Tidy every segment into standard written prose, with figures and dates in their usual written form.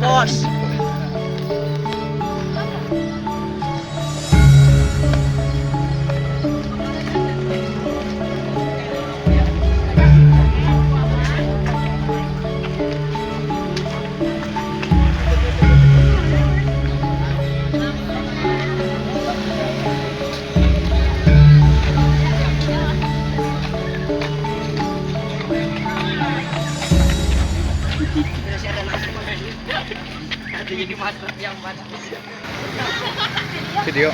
Bos. Jadi masuk yang mana? Video.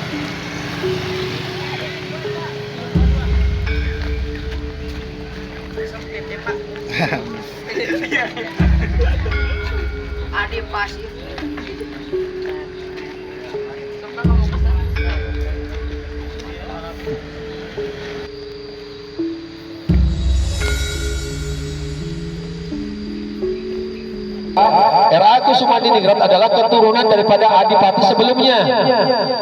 Adi pasif. RA Kusumandiningrat adalah keturunan daripada adipati sebelumnya.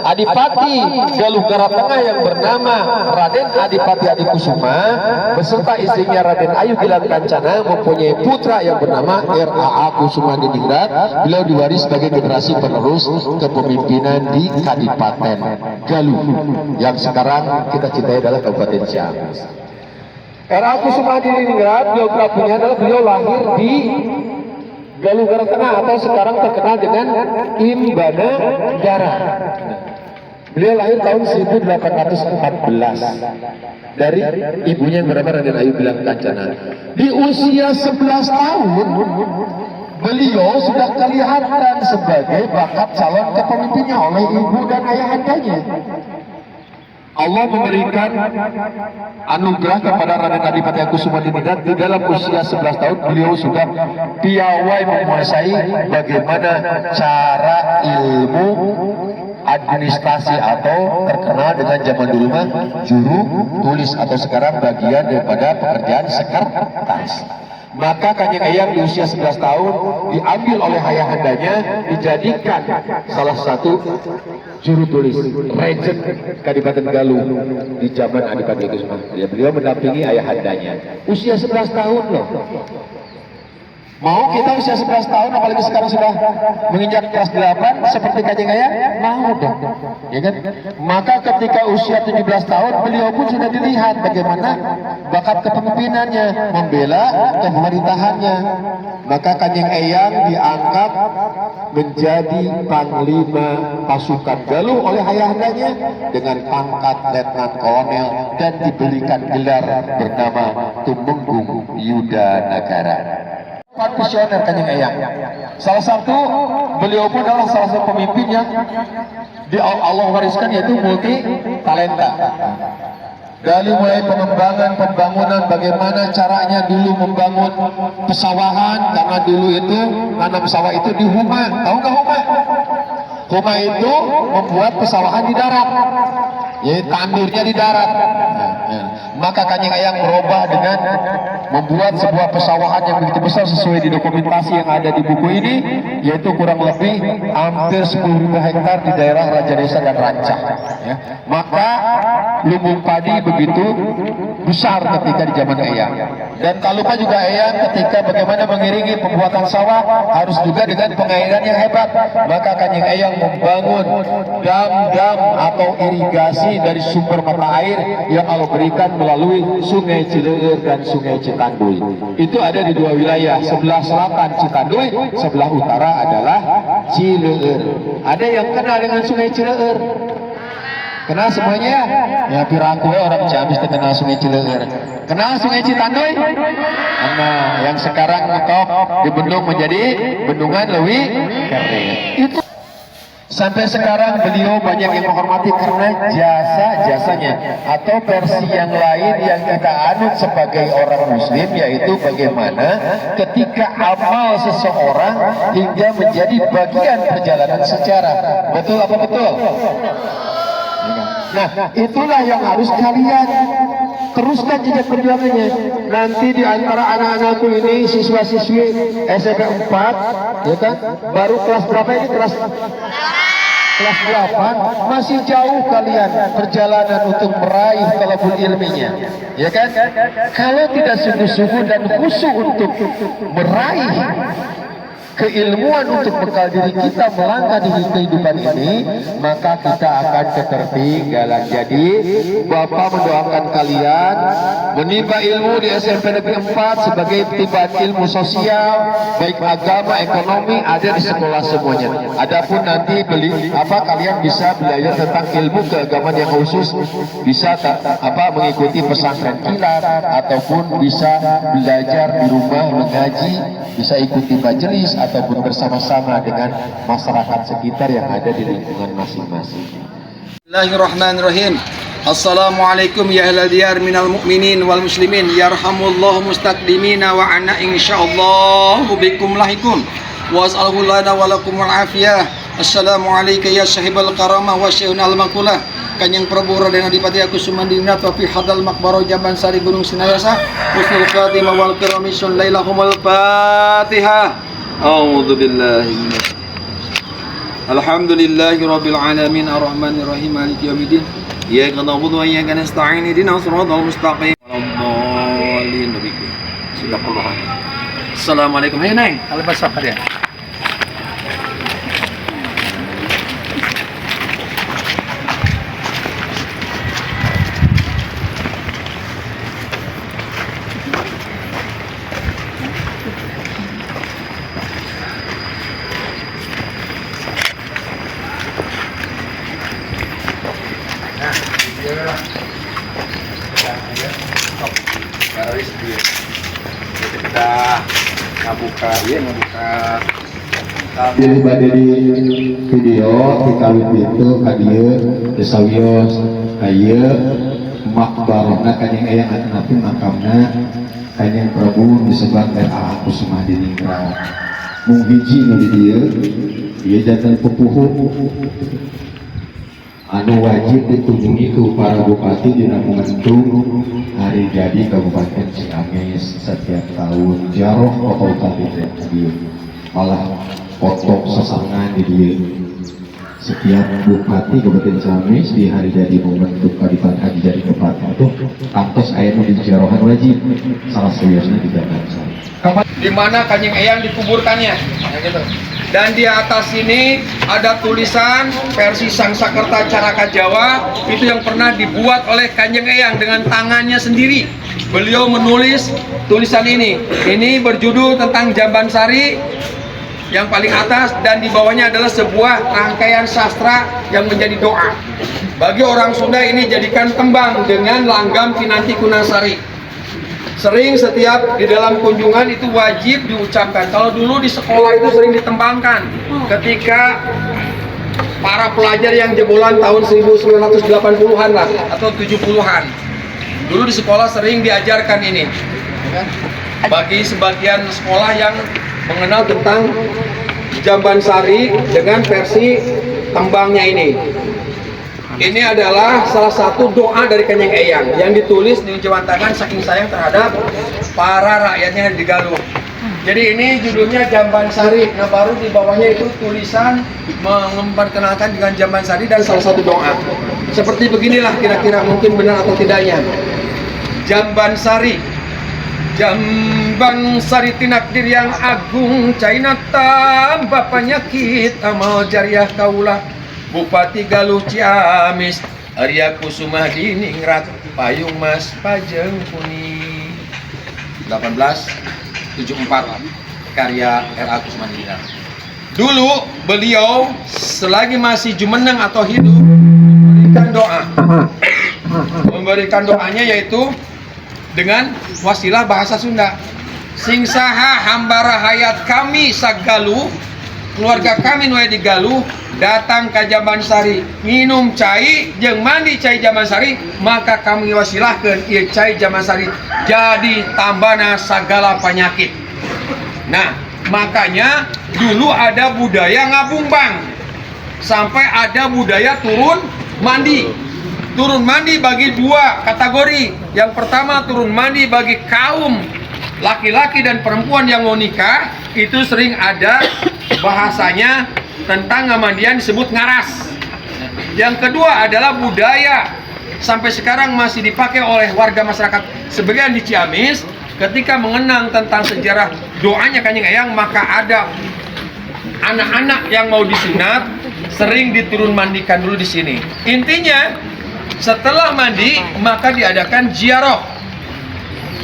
Adipati Galuh Garat Tengah yang bernama Raden Adipati Adikusuma beserta istrinya Raden Ayu Gilang Kancana mempunyai putra yang bernama RA Kusumandiningrat. Beliau diwaris sebagai generasi penerus kepemimpinan di Kadipaten Galuh yang sekarang kita cintai adalah Kabupaten Ciamis. RA Kusumandiningrat biografinya adalah beliau lahir di Galuh Garat Tengah atau sekarang terkenal dengan Imbana Negara. Beliau lahir tahun 1814 dari ibunya yang bernama Raden Ayu Gilang Kancana. Di usia 11 tahun beliau sudah kelihatan sebagai bakat calon kepemimpinnya oleh ibu dan ayahandanya. Allah memberikan anugerah kepada Raden Adipati Kusumandiningrat. Di dalam usia 11 tahun beliau sudah piawai menguasai bagaimana cara ilmu administrasi atau terkenal dengan zaman dulu mah juru tulis atau sekarang bagian daripada pekerjaan sekretaris. Maka Kanjeng Eyang di usia 11 tahun diambil oleh ayahandanya dijadikan salah satu juru tulis Regent Kadipaten Galuh di zaman Adipati Kusuma. Ya, beliau mendampingi ayahandanya usia 11 tahun loh. Mau kita usia 11 tahun apalagi sekarang sudah menginjak kelas 8 seperti Kanjeng Eyang? Mau dong, ya kan? Maka ketika usia 17 tahun beliau pun sudah dilihat bagaimana bakat kepemimpinannya, membela pemerintahannya. Maka Kanjeng Eyang diangkat menjadi panglima pasukan Galuh oleh ayahandanya dengan pangkat letnan kolonel dan diberikan gelar bernama Tumenggung Yuda Nagara. Visioner Kanjeng Eyang. Salah satu beliau pun adalah salah satu pemimpin yang di Allah wariskan yaitu multi talenta. Dari mulai pengembangan pembangunan bagaimana caranya dulu membangun pesawahan karena dulu itu nanam sawah itu di Huma. Tahu nggak Huma? Huma itu membuat pesawahan di darat. Ya, tandurnya di darat. Maka Kanjeng Eyang merubah dengan membuat sebuah pesawahan yang begitu besar sesuai di dokumentasi yang ada di buku ini, yaitu kurang lebih hampir 10.000 hektar di daerah Raja Desa dan Rancah. Ya. Maka lumbung padi begitu besar ketika di zaman Eyang. Dan tak lupa juga Eyang ketika bagaimana mengiringi pembuatan sawah harus juga dengan pengairan yang hebat. Maka Kanjeng Eyang membangun dam-dam atau irigasi dari sumber mata air yang Allah berikan melalui Sungai Cileur dan Sungai Citanduy. Itu ada di dua wilayah, sebelah selatan Citanduy, sebelah utara adalah Cileur. Ada yang kenal dengan Sungai Cileur? Kenal semuanya ya? Ya pirangku orang Ciamis kenal Sungai Cileur. Kenal Sungai Citanduy? Nah, yang sekarang ngetop dibendung menjadi bendungan Lewi Kering. Itu sampai sekarang beliau banyak yang menghormati karena jasa-jasanya. Atau versi yang lain yang kita anut sebagai orang muslim yaitu bagaimana ketika amal seseorang hingga menjadi bagian perjalanan sejarah. Betul apa betul? Nah, itulah yang harus kalian teruskan jejak perjuangannya. Nanti di antara anak-anakku ini siswa-siswi SMP 4, ya kan? Baru kelas berapa ini? Kelas 8, masih jauh kalian perjalanan untuk meraih talabul ilminya, ya kan? Kalau tidak sungguh-sungguh dan khusyuk untuk meraih keilmuan untuk bekal diri kita melangkah di kehidupan ini, maka kita akan ketertinggalan. Jadi Bapak mendoakan kalian menimba ilmu di SMP Negeri 4 sebagai timban ilmu sosial, baik agama, ekonomi ada di sekolah semuanya. Adapun nanti kalian bisa belajar tentang ilmu keagamaan yang khusus, bisa mengikuti pesantren kilat ataupun bisa belajar di rumah mengaji, bisa ikuti majelis ataupun bersama-sama dengan masyarakat sekitar yang ada di lingkungan masing-masing. Bismillahirrahmanirrahim. Assalamualaikum ya ahlal diyar minal mu'minin wal muslimin, yarhamullahu mustaqdimina wa anna insyaallah bikum lahikum wa as'aluhu lana wa lakum wal afiyah. Assalamualaikum ya sahibal karamah wa syaihun al-makulah, Kanjeng Prabu Raden Adipati Aku Sumandinat wa fi hadal makbaro Jamban Sari Gunung Sinayasa, husnul khatimah wal kiramisun lailahumul fatihah. A'udzu billahi minasy Alhamdulillahi rabbil alamin arrahmanir rahim maliki yaumiddin iyyaka na'budu wa iyyaka nasta'in ihdinas siratal mustaqim waladdallin. Assalamualaikum. Hai Neng, kalau bahasa apa dia? Jadi pada di video di kawin itu kadia desawios kaya makbarona kanjeng eyang atanapi makamna Kanjeng Prabu disebut RA Aku Sumandiningrat. Mung hiji nu di dieu ieu janten pupuhu anu wajib dikunjungi ku para bupati dina momentum hari jadi Kabupaten Ciamis setiap tahun. Jaroh foto tadi dia malah foto sesangan di dia. Setiap bupati Kabupaten Ciamis di hari jadi momentum Kadipaten hari jadi Kabupaten itu kantos aya nu di jarohan wajib, salah seriusnya di Jamban Sari. Di mana Kanjeng Eyang dikuburkannya, ya gitu. Dan di atas ini ada tulisan versi Sangsakerta Caraka Jawa, itu yang pernah dibuat oleh Kanjeng Eyang dengan tangannya sendiri. Beliau menulis tulisan ini berjudul tentang Jamban Sari yang paling atas, dan di bawahnya adalah sebuah rangkaian sastra yang menjadi doa. Bagi orang Sunda ini jadikan tembang dengan langgam Kinanti Kunasari. Sering setiap di dalam kunjungan itu wajib diucapkan. Kalau dulu di sekolah itu sering ditembangkan ketika para pelajar yang jebolan tahun 1980-an lah atau 70-an. Dulu di sekolah sering diajarkan ini. Bagi sebagian sekolah yang mengenal tentang Jamban Sari dengan versi tembangnya ini. Ini adalah salah satu doa dari Kanjeng Eyang yang ditulis diucapkan saking sayang terhadap para rakyatnya di Galuh. Jadi ini judulnya Jamban Sari. Nah, baru di bawahnya itu tulisan memperkenalkan dengan Jamban Sari dan salah satu doa. Seperti beginilah kira-kira, mungkin benar atau tidaknya. Jamban Sari. Jamban Sari tinakdir yang agung, cainata bapaknya kita amal jariah kaulah. Bupati Galuh Ciamis Arya Kusuma Diningrat Payung Mas Pajeng Kuni 1874 karya R.A. Kusuma Diningrat. Dulu beliau selagi masih jumeneng atau hidup memberikan doanya yaitu dengan wasilah bahasa Sunda. Sing saha hambara hayat kami sagaluh, keluarga kami nu di Galuh datang ke Jamban Sari minum cai jeung mandi cai Jamban Sari, maka kami wasilahkeun ieu cai Jamban Sari jadi tambana sagala penyakit. Nah, makanya dulu ada budaya ngabumbang sampai ada budaya turun mandi. turun mandi bagi dua kategori. Yang pertama turun mandi bagi kaum laki-laki dan perempuan yang mau nikah, itu sering ada bahasanya tentang mandian disebut ngaras. Yang kedua adalah budaya, sampai sekarang masih dipakai oleh warga masyarakat sebagian di Ciamis. Ketika mengenang tentang sejarah doanya Kanjeng Eyang, maka ada anak-anak yang mau disunat sering diturun mandikan dulu di sini. Intinya setelah mandi maka diadakan ziarah.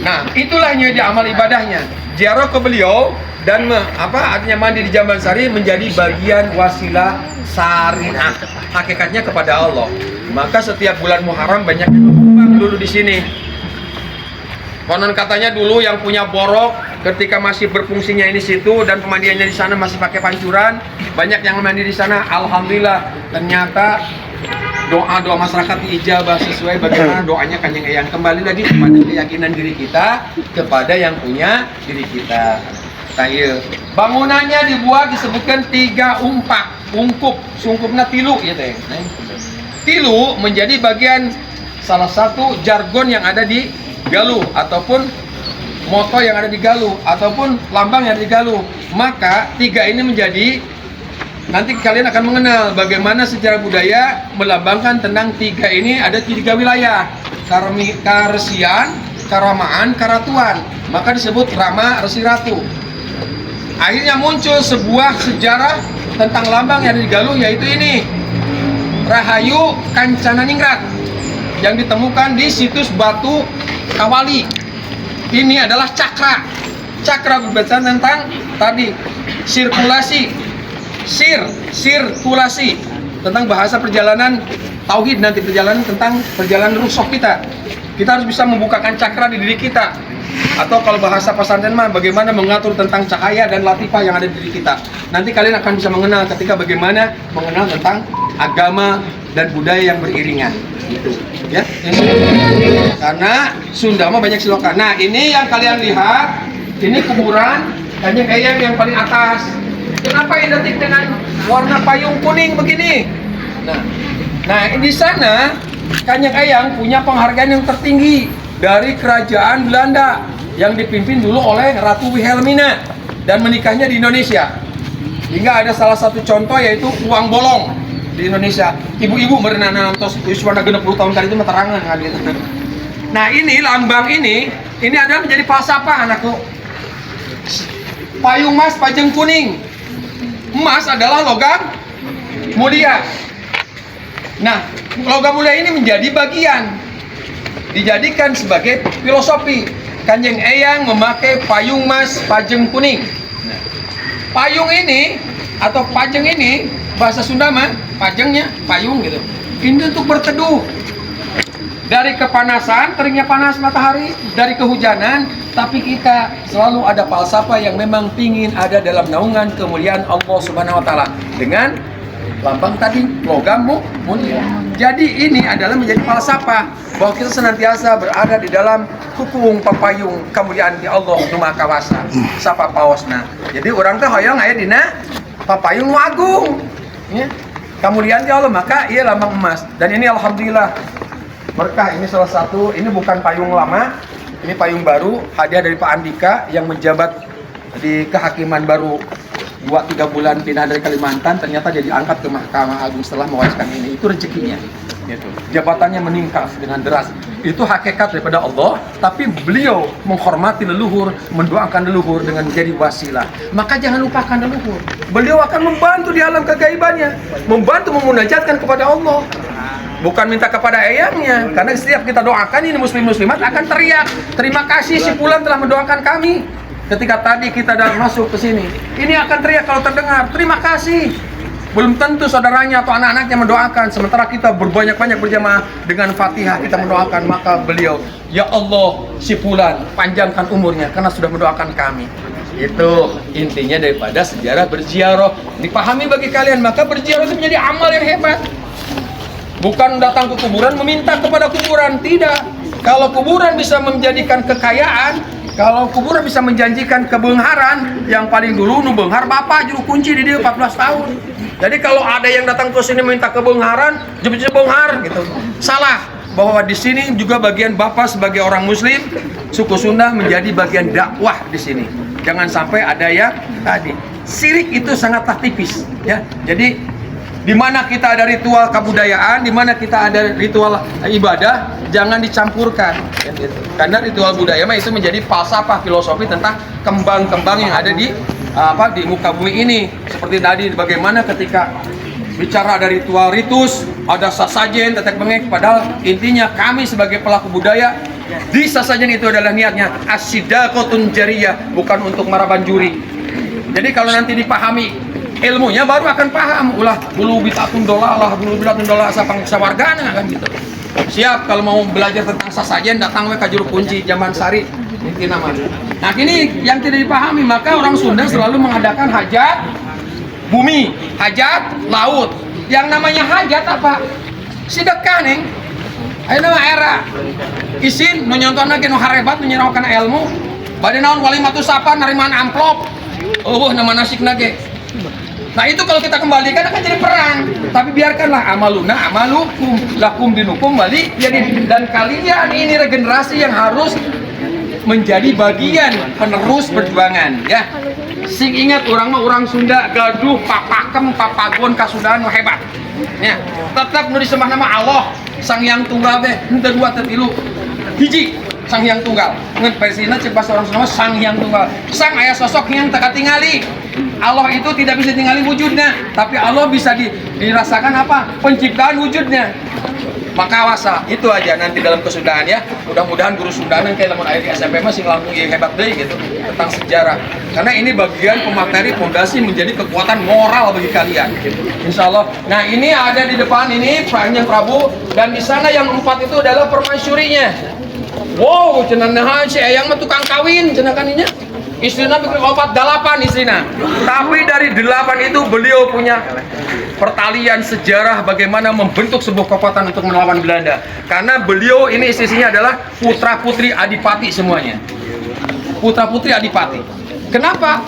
Nah, itulah yang jadi amal ibadahnya. Ziarah ke beliau dan artinya mandi di Jamban Sari menjadi bagian wasilah syariah. Hakikatnya kepada Allah. Maka setiap bulan Muharram banyak yang numpang dulu di sini. Konon katanya dulu yang punya borok ketika masih berfungsinya ini situ dan pemandiannya di sana masih pakai pancuran, banyak yang mandi di sana. Alhamdulillah, ternyata doa masyarakat diijabah sesuai bagaimana doanya Kanjeng Eyang. Kembali lagi kepada keyakinan diri kita kepada yang punya diri kita. Tayo. Bangunannya dibuat disebutkan 3 ungkup, sungkupnya tilu ya teh. Tilu menjadi bagian salah satu jargon yang ada di Galuh ataupun moto yang ada di Galuh ataupun lambang yang ada di Galuh. Maka 3 ini menjadi, nanti kalian akan mengenal bagaimana secara budaya melambangkan tentang 3 ini. Ada 3 wilayah, Karesian, Karamaan, Karatuan. Maka disebut Rama Resi Ratu. Akhirnya muncul sebuah sejarah tentang lambang yang ada di Galuh, yaitu ini Rahayu Kancana Ningrat yang ditemukan di situs Batu Kawali. Ini adalah cakra. Cakra berbicara tentang tadi sirkulasi, sirkulasi tentang bahasa perjalanan tauhid, nanti perjalanan tentang perjalanan ruh kita. Kita harus bisa membukakan cakra di diri kita. Atau kalau bahasa pesantren mah bagaimana mengatur tentang cahaya dan latifah yang ada di diri kita. Nanti kalian akan bisa mengenal ketika bagaimana mengenal tentang agama dan budaya yang beriringan. Gitu ya. Karena Sunda mah banyak silokan. Nah, ini yang kalian lihat, ini kuburan Kanjeng Eyang yang paling atas. Kenapa identik dengan warna payung kuning begini? Nah, di sana Kanjeng Eyang punya penghargaan yang tertinggi dari kerajaan Belanda yang dipimpin dulu oleh Ratu Wilhelmina dan menikahnya di Indonesia. Hingga ada salah satu contoh yaitu uang bolong di Indonesia. Ibu-ibu merenana nantos wiswana 60 tahun kali itu meterangan kali itu. Nah, ini lambang ini adalah menjadi falsafah anakku. Payung emas, pajeng kuning. Emas adalah logam mulia. Nah, logam mulia ini menjadi bagian dijadikan sebagai filosofi. Kanjeng Eyang memakai payung emas, pajeng kuning. Payung ini atau pajeng ini bahasa Sunda mah pajengnya payung gitu. Ini untuk berteduh dari kepanasan, teringnya panas matahari, dari kehujanan. Tapi kita selalu ada falsafah yang memang pingin ada dalam naungan kemuliaan Allah Subhanahu Wa Taala dengan lambang tadi logam mulia. Jadi ini adalah menjadi falsafah bahwa kita senantiasa berada di dalam hukung papayung kemuliaan di Allah Maha Kawasa sapa paosna. Jadi orang teh hoyong aya dina papayung nu agung ya. Kemuliaan di Allah, maka ia lambang emas. Dan ini alhamdulillah berkah. Ini salah satu, ini bukan payung lama, ini payung baru hadiah dari Pak Andika yang menjabat di kehakiman baru 2-3 bulan pindah dari Kalimantan, ternyata dia diangkat ke Mahkamah Agung setelah mewariskan ini. Itu rezekinya gitu. Jabatannya meningkat dengan deras. Itu hakikat daripada Allah, tapi beliau menghormati leluhur, mendoakan leluhur dengan menjadi wasilah. Maka jangan lupakan leluhur. Beliau akan membantu di alam kegaibannya, membantu memunajatkan kepada Allah. Bukan minta kepada eyangnya, karena setiap kita doakan ini muslim-muslimat akan teriak, terima kasih si fulan telah mendoakan kami. Ketika tadi kita dalam masuk ke sini, ini akan teriak kalau terdengar, terima kasih. Belum tentu saudaranya atau anak-anaknya mendoakan, sementara kita berbanyak-banyak berjamaah dengan Fatihah kita mendoakan, maka beliau, ya Allah, si fulan panjangkan umurnya karena sudah mendoakan kami. Itu intinya daripada sejarah berziarah. Dipahami bagi kalian, maka berziarah itu menjadi amal yang hebat. Bukan datang ke kuburan meminta kepada kuburan, tidak. Kalau kuburan bisa menjadikan kekayaan, kalau kuburan bisa menjanjikan kebeungharan, yang paling dulu nu beunghar bapak juru kunci di dia 14 tahun. Jadi kalau ada yang datang ke sini minta kebeungharan, jebet beunghar gitu. Salah. bahwa di sini juga bagian Bapak sebagai orang Muslim, suku Sunda menjadi bagian dakwah di sini. Jangan sampai ada yang tadi sirik itu sangatlah tipis, ya. Jadi di mana kita ada ritual kebudayaan, di mana kita ada ritual ibadah, jangan dicampurkan, ya, gitu. Karena ritual budaya mah itu menjadi falsafah filosofi tentang kembang-kembang yang ada di di muka bumi ini. Seperti tadi bagaimana ketika bicara ada ritual ritus, ada sasajen, tetek bengek, padahal intinya kami sebagai pelaku budaya di sasajen itu adalah niatnya asidaqotun jariyah, bukan untuk marabanjuri. Jadi kalau nanti dipahami ilmunya baru akan paham, ulah dulu bitatun dolalah, dulu bitatun dolalah sapang sawargana kan gitu. Siap kalau mau belajar tentang sasajen datang ke Juru Kunci zaman Sari inti nama. Nah ini yang tidak dipahami, maka orang Sunda selalu mengadakan hajat bumi, hajat laut. Yang namanya hajat apa? Sedekah neng. Ayo nama era isin nu nyontonna ge nu harebat nu nyeraokan ilmu. Bade naon walimatu sapa narimaan amplop. Nama nasikna ge. Nah itu kalau kita kembalikan akan jadi perang. Tapi biarkanlah amaluna amalukum lakum dinukum balik jadi, dan kalian ini regenerasi yang harus menjadi bagian penerus perjuangan, ya. Sing ingat orang mah orang Sunda gaduh papakem papagon kasudahan hebat. Ya, tetap nu disembah nama Allah Sang Hyang Tunggal teh henteu dua teu tilu. Hiji Sang Hyang Tunggal. Ngan versina cek bahasa orang Sunda Sang Hyang Tunggal. Sang aya sosok yang teu katingali. Allah itu tidak bisa tinggali wujudnya, tapi Allah bisa dirasakan apa? Penciptaan wujudnya. Makawasa itu aja nanti dalam kesudahan, ya. Mudah-mudahan guru Sundanan kayak lamun aya di SMP masih langsung hebat deh gitu tentang sejarah. Karena ini bagian pemateri fondasi menjadi kekuatan moral bagi kalian. Insya Allah. Nah ini ada di depan ini Kanjeng Prabu, dan di sana yang 4 itu adalah permaisurinya. Wow, cenah nahan si Eyang mah tukang kawin cenah kaninya. Istrinya bikin obat 8 istrinya. Tapi dari 8 itu beliau punya pertalian sejarah bagaimana membentuk sebuah kekuatan untuk melawan Belanda. Karena beliau ini istrinya adalah putra putri adipati semuanya. Putra putri adipati. Kenapa?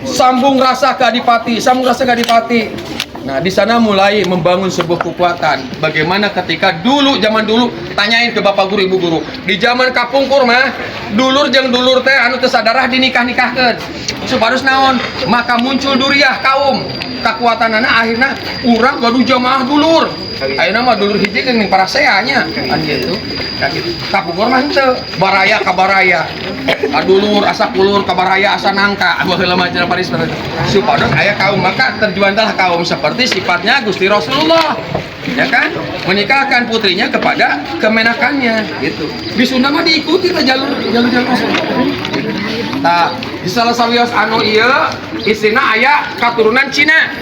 Sambung rasa ke adipati, sambung rasa ke adipati. Nah, di sana mulai membangun sebuah kekuatan. Bagaimana ketika dulu, zaman dulu, tanyain ke bapak guru, ibu guru. Di zaman kapungkur mah, dulur jeung dulur teh anu teu sadarah dinikah-nikahkeun. Supados naon? Maka muncul duriah kaum. Kekuatanana akhirnya urang gaduh jamaah dulur. Ayeuna mah dulur hiji jeung para seanya kan gitu. Kan gitu. Kapungkur mah henteu, baraya ka baraya. Dulur asa kulur ka baraya asa nangka. Baheula mah cenah paris supados aya kaum, maka terjuanlah kaum seperti sifatnya Gusti Rasulullah. Ya kan? Menikahkan putrinya kepada kemenakannya gitu. Di Sunda mah diikuti lah jalur Rasulullah. Nah, di salah sawios anu ieu istrina aya katurunan Cina.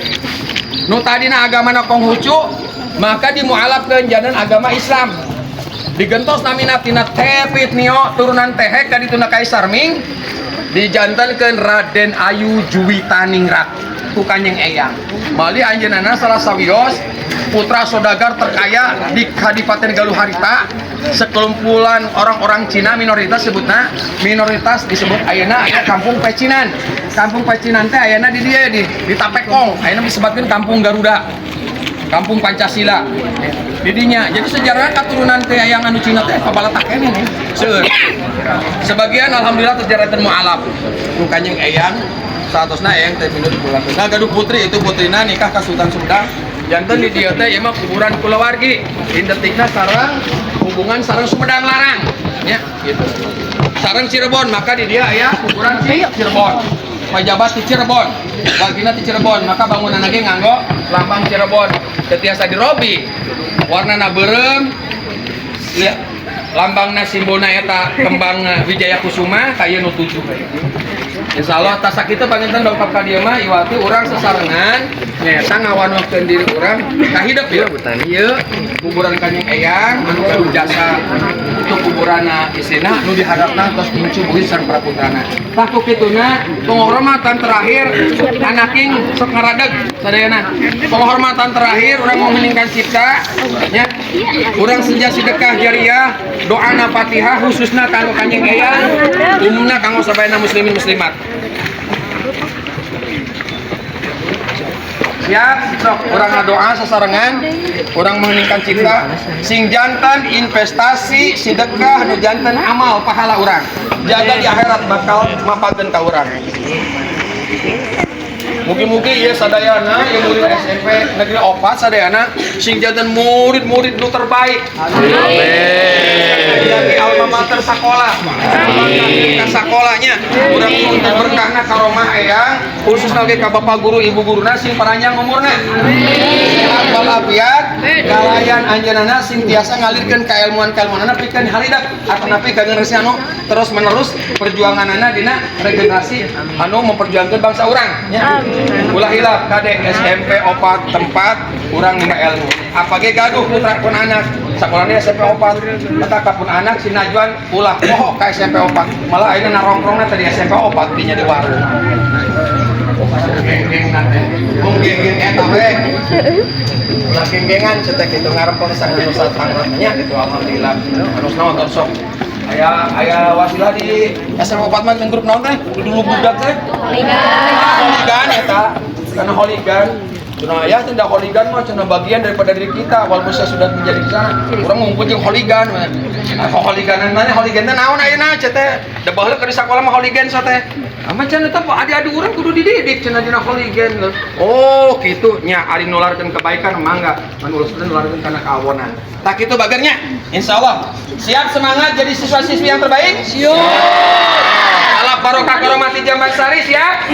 Nu tadina agamana Konghucu, maka dimualafkeun jadan agama Islam. Digentos namina tina tepit nio turunan tehek ka dituna Kaisar Ming, dijantankeun Raden Ayu Juwitaningrat ku Kanjeng Eyang. Mali anjeunna salah sawios putra saudagar terkaya di Kadipaten Galuh Harita. Sekelumpulan orang-orang Cina minoritas sebutna, minoritas disebut ayeuna aya Kampung Pecinan. Kampung Pecinan teh ayeuna di dieu di Tapekong, ayeuna disebutkeun Kampung Garuda. Kampung Pancasila. Didinya. Jadi sejarahnya keturunan teh yang anu Cina teh pabalatak keneh nih. Seueur. Sebagian alhamdulillah terjadi mualaf. Ku Kanjeng Eyang saatosna Eyang teh pindah dipulangkeun. Nah gaduh putri itu putrina nikah ka Sultan Sunda. Janten di dieu teh ieu mah kuburan kulawargi. Indetikna sareng hubungan sareng Sumedang Larang. Ya, gitu. Sareng Cirebon, maka di dia aya kuburan Cirebon. Pejabat di Cirebon, bagina di Cirebon, maka bangunan lagi nganggo lambang Cirebon. Tetiasa dirobi, warnana beureum, lambangna simbolna eta kembang Wijaya Kusuma, kaya nu 7. Insya Allah tasak kita panginten dongkap ka dieu mah iwati urang sesarengan nyaeta ngawanwakeun diri urang ka hidup ieu ieu kuburan Kanjeng Eyang anu gaduh jasa untuk kuburanna istrina nu diharapna tos mencubuhi sareng praputrana. Tah ku kituna penghormatan terakhir anaking sok ngaradeg sadayana. Penghormatan terakhir urang mau ngeningkan cipta nya urang senja sedekah jariyah doana Fatihah khususna kanggo Kanjeng Eyang umumna kanggo sabayana muslimin muslimat. Siap, sok urang doa sasarengan, urang mengheningkan cipta, sing jantan investasi, sedekah, nu jantan amal pahala urang. Jaga di akhirat bakal mapakeun ka urang. Mugi-mugi ya sadayana yang murid SMP negeri 4 sadayana sing jantan murid-murid nu terbaik. Amin. Jadi alma mater sakola. Ka sakolanya urang nuntun berkahna karomah eyang khususna ge ka bapak guru ibu guruna sing paranjang umurna. Sehat walafiat kalayan anjeunna sing tiasa ngalirkeun kailmuan-kailmuanna pikeun haridak ataupun ka generasi anu terus menerus perjuanganna dina regenerasi anu memperjuangkeun bangsa urang nya. Ulah hilap kade SMP 4 tempat urang minta ilmu. Apa ge gaduh putra pun anak sakolana SMP 4 eta kapun anak si Najwan ulah poho ka SMP 4 malah ayeuna narongkrongna tadi SMP 4 dinya di warung. Geng-geng nanti geng-geng eta we. Ulah geng-gengan cetek kitu ngarepon sang anu satangratnya gitu alhamdulillah. Anu naon sok aya wasilah di SMA 4 mah grup naon teh dulu budak teh holigan eta karena holigan cenah aya teh holigan mah cenah bagian daripada diri kita walaupun saya sudah menjadi di sana urang ngumpul jeung holigan mah holiganan mana holigan teh naon ayeuna cenah da baheula ke di sakola mah holigan sa teh aman cenah teh adi-adi urang kudu dididik cenah dina holigan oh kitu nya ari nularkeun kebaikan mangga mun uluskeun nularkeun kana kawonan tak kitu bagernya insyaallah siap semangat jadi siswa-siswi yang terbaik siap alap barokah karomati Jamban Sari siap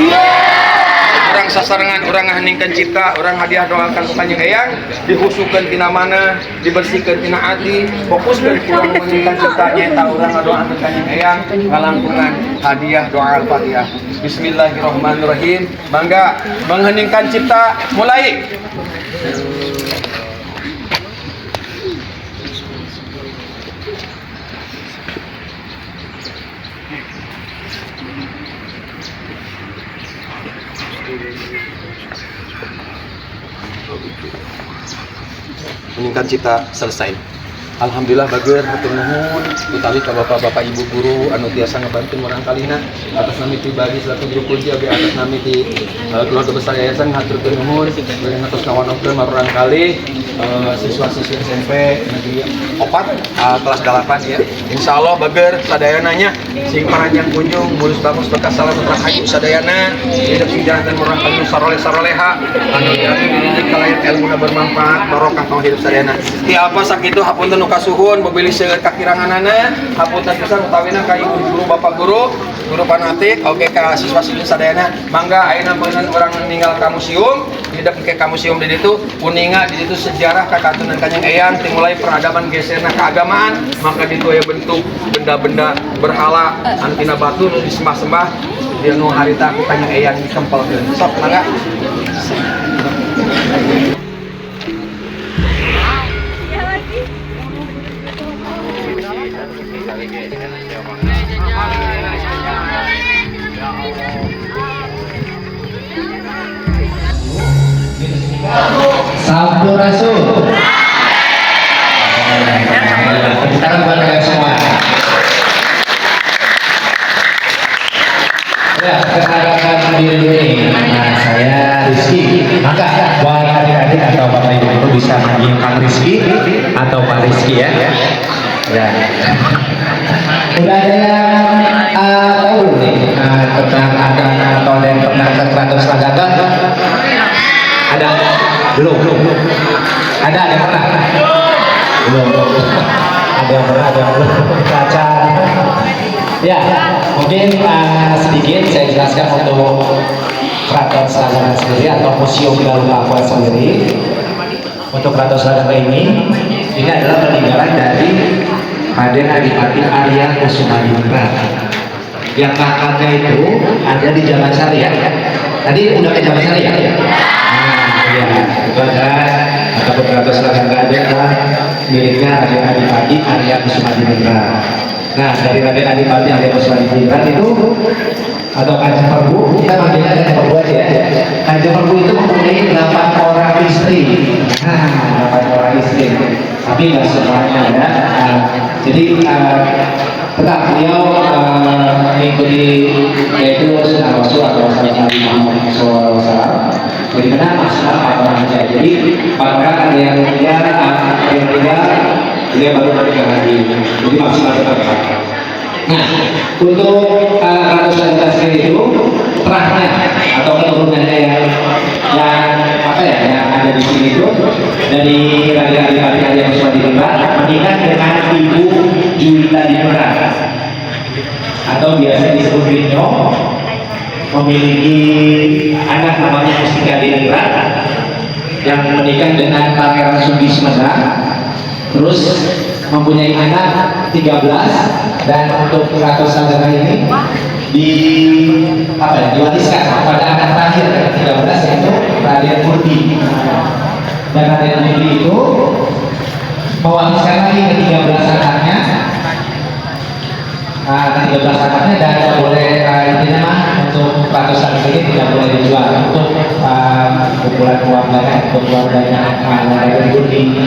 urang sasarengan urang ngaheningkeun cipta urang hadiah doakan ku Kanjeng Eyang dihusukeun tina mana dibersihkeun tina ati fokuskeun urang ngaheningkeun cipta nyaeta urang ngadoakeun Kanjeng Eyang ngalangkungan hadiah doa Al-Fatihah. Bismillahirrahmanirrahim. Mangga mengheningkan cipta mulai. Meningkat cipta selesai. Alhamdulillah bager hatur nuhun utawi ka bapak-bapak ibu guru anu tiasa ngabantu urang kalina atas nami pribadi selaku guru kunci abi atas nami di keluarga besar yayasan haturkeun nuhun urang ngatos ngawanokeun marurang kali siswa-siswi SMP negeri 4 kelas 8 ya. Insyaallah bager sadayananya sing paranjang kunjung mulus bagus bekas salam rahayu sadayana hidup sing jantan urang kali saroleh-saroleha anu dididik kalayan ilmuna bermanfaat barokah ka hidup sadayana. Ti apa sakitu hapunten nu kasuhun mobilis seueur kakiranganana hapunten pisan utawina ka ibu guru bapak guru panatik oge ka siswa-siswi sadayana mangga ayeuna beunang urang ninggal ka museum hidup ke ka museum di ditu kuninga di ditu sejarah kakatunan Kanjeng Eyang dimulai peradaban geserna keagamaan maka ditu aya bentuk benda-benda berhala antina batu nu disembah-sembah dia nu harita ku Kanjeng Eyang ditempelkeun sok mangga Sampurasun. Sekarang buat kalian semua. Ya, perkenalkan diri. Nah, saya Rizky. Maka buat adik-adik atau bapak ibu itu bisa manggil Kang Rizky atau Pak Rizky ya. Ya. Udah ada yang tahu nih tentang atau yang pernah ke Keraton Sagata? Ada? Belum. Ada yang pernah? Belum. Ada yang pernah, ada yang belum. Kaca. Ya, mungkin sedikit saya jelaskan untuk Keraton Sagata sendiri atau Museum Galuh sendiri. Untuk Keraton Sagata ini adalah peninggalan dari Raden Adipati Arya Kusumaningrat. Yang kakaknya itu ada di Jamban Sari ya. Tadi udah ke Jamban Sari ya? Nah, ya, itu ada ataupun Keraton Sagata adalah miliknya Raden Adipati Arya Kusumaningrat. Nah, dari Raden Adipati Arya Kusumaningrat itu atau Kanjeng Prabu, kita manggilnya Kanjeng Prabu aja ya. Kanjeng Prabu itu mempunyai 8 orang orang istri. Nah, 8 orang istri. Tapi nggak semuanya ya. Jadi tetap beliau mengikuti yaitu sunnah Rasul atau Nabi Muhammad SAW. Jadi benar masalah 4 orang saja. Jadi 4 orang ada yang meninggal, dia baru menikah lagi. Jadi maksimal tetap 4. Nah, untuk Ratu Salika sendiri itu terahnya atau keturunannya yang apa ya, yang ada di sini itu dari Raden Adipati yang sudah menikah dengan Ibu Juwita Dinora atau biasa disebut Rinyo, memiliki anak namanya Mustika Dinora yang menikah dengan Pangeran Sudismana, terus mempunyai anak 13, dan untuk Ratu Salika ini diwariskan kepada anak terakhir yang 13 yaitu Raden Murti. Dan Raden Murti itu mewariskan lagi ke 13 anaknya. Ke 13 anaknya, dan tidak boleh intinya mah untuk Ratu Salika ini tidak boleh dijual untuk kumpulan keluarganya Raden Murti.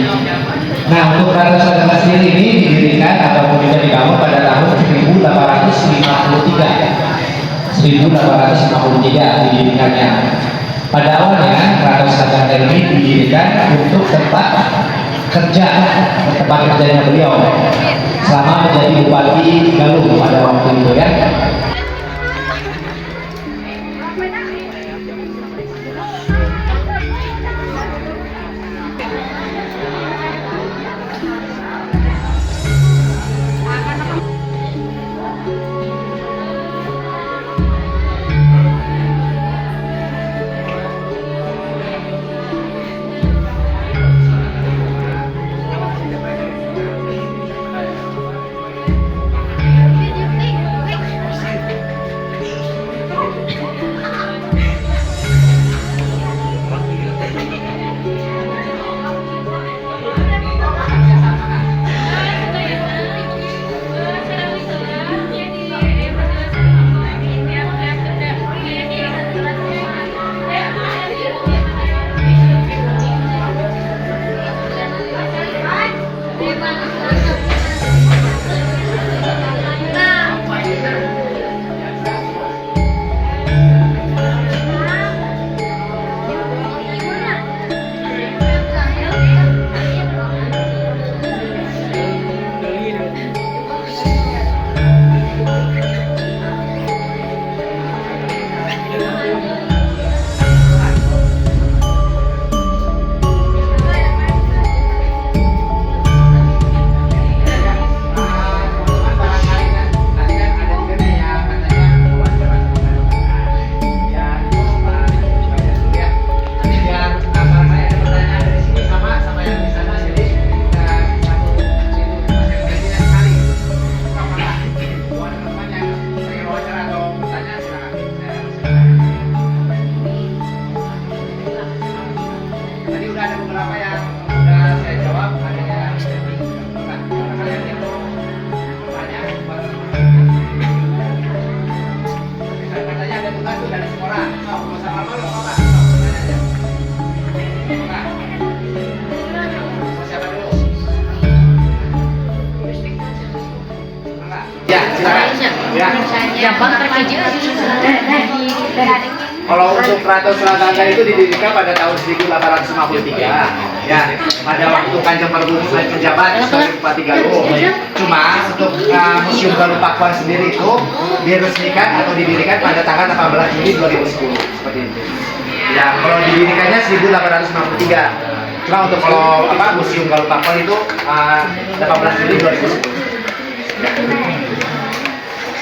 Nah, untuk Ratu Salika sendiri ini didirikan ataupun juga dibangun pada tahun 1853 didirikannya. Pada awalnya Ratu Salika ini didirikan untuk tempat kerjanya beliau selama menjadi Bupati Galuh pada waktu itu ya. Kalau untuk Keraton Surakarta itu didirikan pada tahun 1853 ya, pada waktu Kanjeng Prabu menjabat sebagai Bupati Galuh. Cuma untuk Museum Galuh Pakuan sendiri itu diresmikan atau didirikan pada tanggal 18 Juli 2010 seperti itu. Ya, kalau didirikannya 1853. Cuma untuk kalau Museum Galuh Pakuan itu 18 Juli 2010. Ya.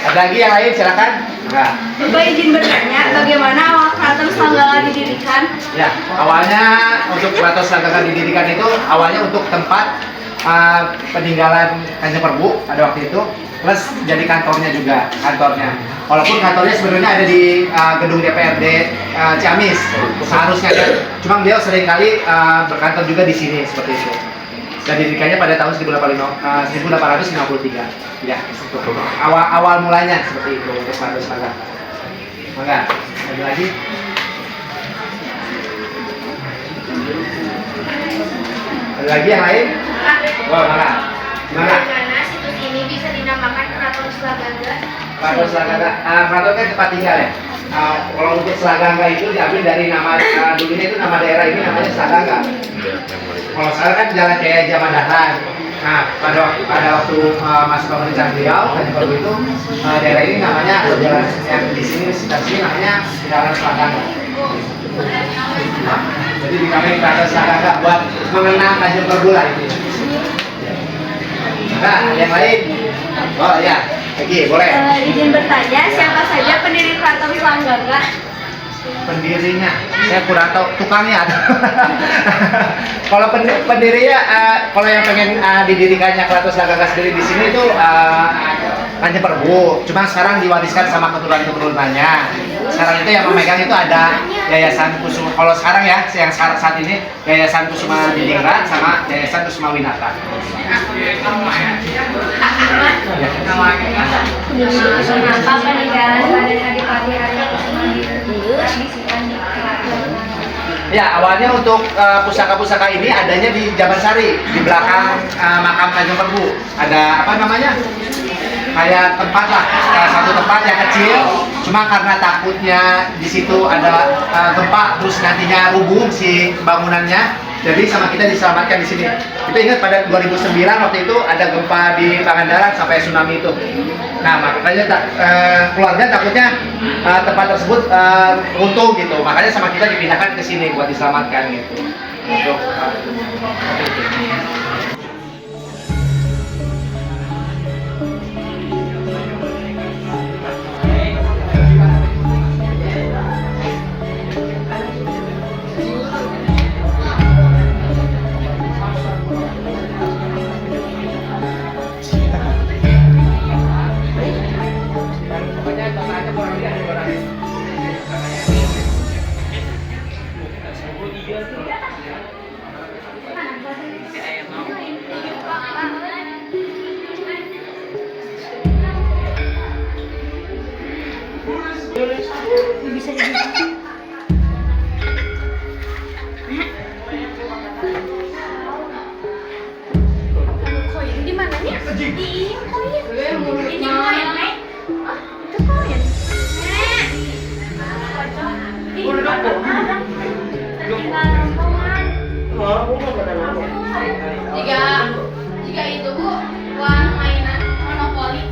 Ada lagi yang lain, silakan. Enggak. Coba izin bertanya, bagaimana awal Keraton Surakarta didirikan? Ya, awalnya untuk Keraton Surakarta didirikan itu awalnya untuk tempat peninggalan Kanjeng Prabu pada waktu itu, plus jadi kantornya juga, Walaupun kantornya sebenarnya ada di gedung DPRD Ciamis, seharusnya kan. Cuma beliau seringkali berkantor juga di sini seperti itu. Dan didirikannya pada tahun 1853. Ya, awal mulanya seperti itu untuk Keraton Surakarta. Maka, ada lagi? Ada lagi yang lain? Oh, mana? Mana? Bagaimana situs ini bisa dinamakan Keraton Selagaga? Keraton Selagaga. Keraton kan tempat tinggal ya. Kalau untuk Selagaga itu diambil dari nama dulunya itu nama daerah ini namanya Selagaga. Kalau sekarang kan Jalan Jaya Jamadahan. Nah, pada waktu masa pemerintahan beliau, baru itu daerah ini namanya atau jalan yang di sini sekitar sini namanya Jalan Selagaga. Nah, jadi dinamain Keraton Selagaga buat mengenang Kanjeng Perbulan itu. Nah, ada yang lain? Oh ya, lagi boleh. Izin bertanya, siapa saja pendiri Keraton Selagaga? Pendirinya, saya kurang tahu, tukangnya ada. Kalau pendirinya, kalau yang pengen didirikannya Keraton Selagaga sendiri di sini itu Kanjeng Perbu. Cuma sekarang diwariskan sama keturunan-keturunannya. Sekarang itu yang memegang itu ada Yayasan Kusuma. Kalau sekarang ya, yang saat ini Yayasan Kusuma Diningrat sama Yayasan Kusuma Winata. Kenapa peninggalan Raden Adipati Arya Kusuma disimpan di keraton? Ya, awalnya untuk pusaka-pusaka ini adanya di Jaban Sari, di belakang makam Kanjeng Perbu. Ada apa namanya? Kayak tempat lah, satu tempat yang kecil. Cuma karena takutnya di situ ada gempa, terus nantinya rubuh si bangunannya. Jadi sama kita diselamatkan di sini. Kita ingat pada 2009 waktu itu ada gempa di Pangandaran sampai tsunami itu. Nah, makanya keluarga takutnya tempat tersebut runtuh gitu. Makanya sama kita dipindahkan ke sini buat diselamatkan gitu. Untuk Koin di mana nih? Di ini koin. Ini koin, Nek. Ah, itu koin. Nek. Jika itu Bu, uang mainan monopoli.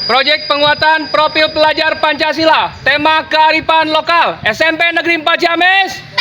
Proyek penguatan profil pelajar Pancasila, tema kearifan lokal, SMP Negeri 4 Ciamis.